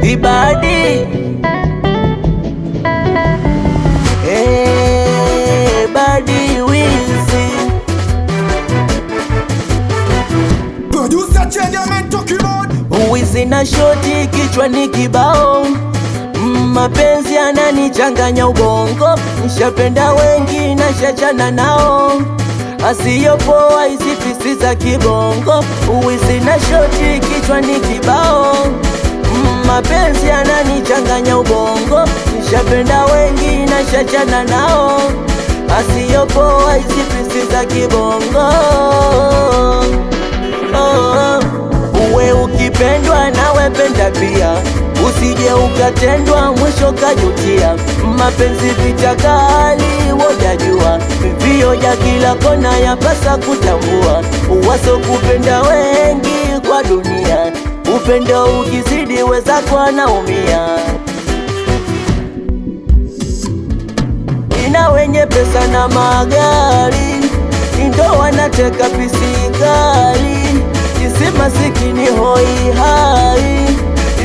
Ibadi Badi Wizi Producer Chediamento Keyboard. Wizi na shoti kichwa ni kibao. Mapenzi yananichanganya ubongo, nishapenda wengi na shachana nao, asiyopoa hizi pisi za kibongo. Wizi na shoti kichwa ni kibao. Mapenzi yananichanganya ubongo, nishapenda wengi na shachana nao, asiyopoa hizi pisi za kibongo. Uwe ukipendwa nawe penda pia, usije ukatendwa mwisho kajutia. Mapenzi vita kali wojajua, vioja kila kona yapasa kutambua. Waso kupenda wengi kwa dunia, upendo ukizidi wezako anaumia. Ina wenye pesa na magari, ndo wanateka pisi kali. Jinsi masikini hoi hai,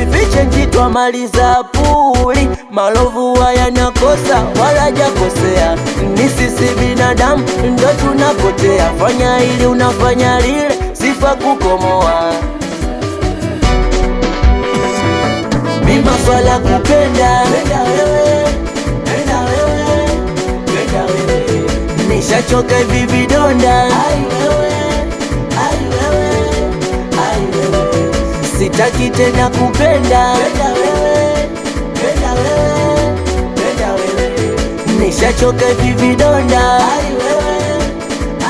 ifiche njitwa mali za puli. Malovu haya nakosa wala jakosea, ni sisi binadamu ndo tunapotea. Fanya hili unafanya lile, sifa kukomoa. Mima swala kupenda, penda wewe, penda wewe, penda wewe. Nishachoka hivi vidonda, ai wewe, ai wewe, ai wewe. Sitaki tena kupenda, penda wewe, penda wewe, penda wewe. Nishachoka hivi vidonda, ai wewe,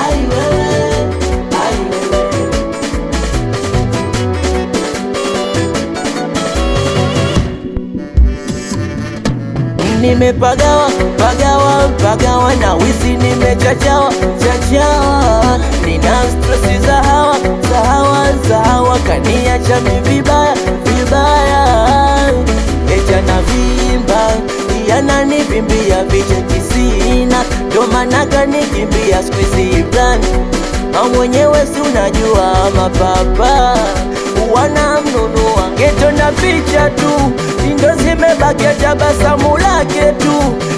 ai wewe, ai wewe. Nimepagawa, pagawa, pagawa na wizi, nimechachawa, chachawa. Nina stresi za hawa, za hawa, za hawa. Kaniacha mi vibaya, vibaya. Echa na vimba, yananivimbia vicheki sina, ndo maana kanikimbia squeezy plan. Mwenyewe si unajua mapapa wanamnunua, geto na picha tu ndo zimebaki, tabasamu lake tu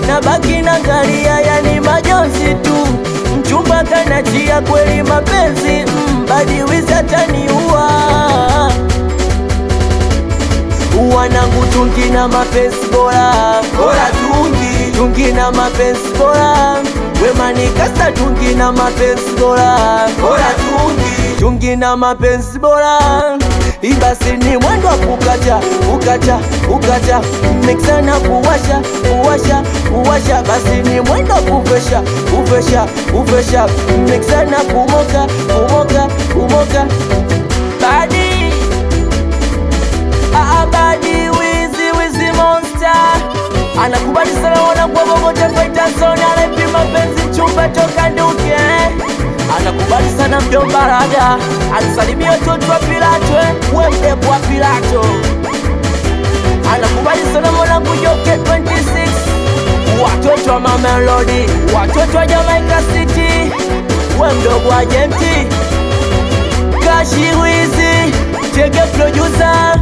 na baki na ngalia, yani majonzi tu. Mchumba kanachia kweli mapenzi, Badi Wizi ataniua. Wanangu tungi na mapenzi bora, bora tungi, tungi na mapenzi bora. Wema ni kasta tungi na mapenzi bora, bora tungi, tungi na mapenzi bora. Ibasi ni mwendo wa kukata, kukata, kukata, mixa na kuwasha, kuwasha, kuwasha. Basi ni mwendo wa kuvesha, kuvesha, kuvesha, mixa na kumoka, kumoka, kumoka. Badi Badi Wizi, Wizi monster. Anakubali sana wana kwa Bongote Fighter Zone, anapima penzi mchumba toka nduke. Anakubali sana mjomba Rada, alisalimia watoto wa Pilato, we mdepo wa Pilato. Anakubali sana mwanangu Yoke 26, watoto wa Mamelodi, watoto wa Jamaica City, we mdogo wa Jemti. Kashi Wizi, Chege producer.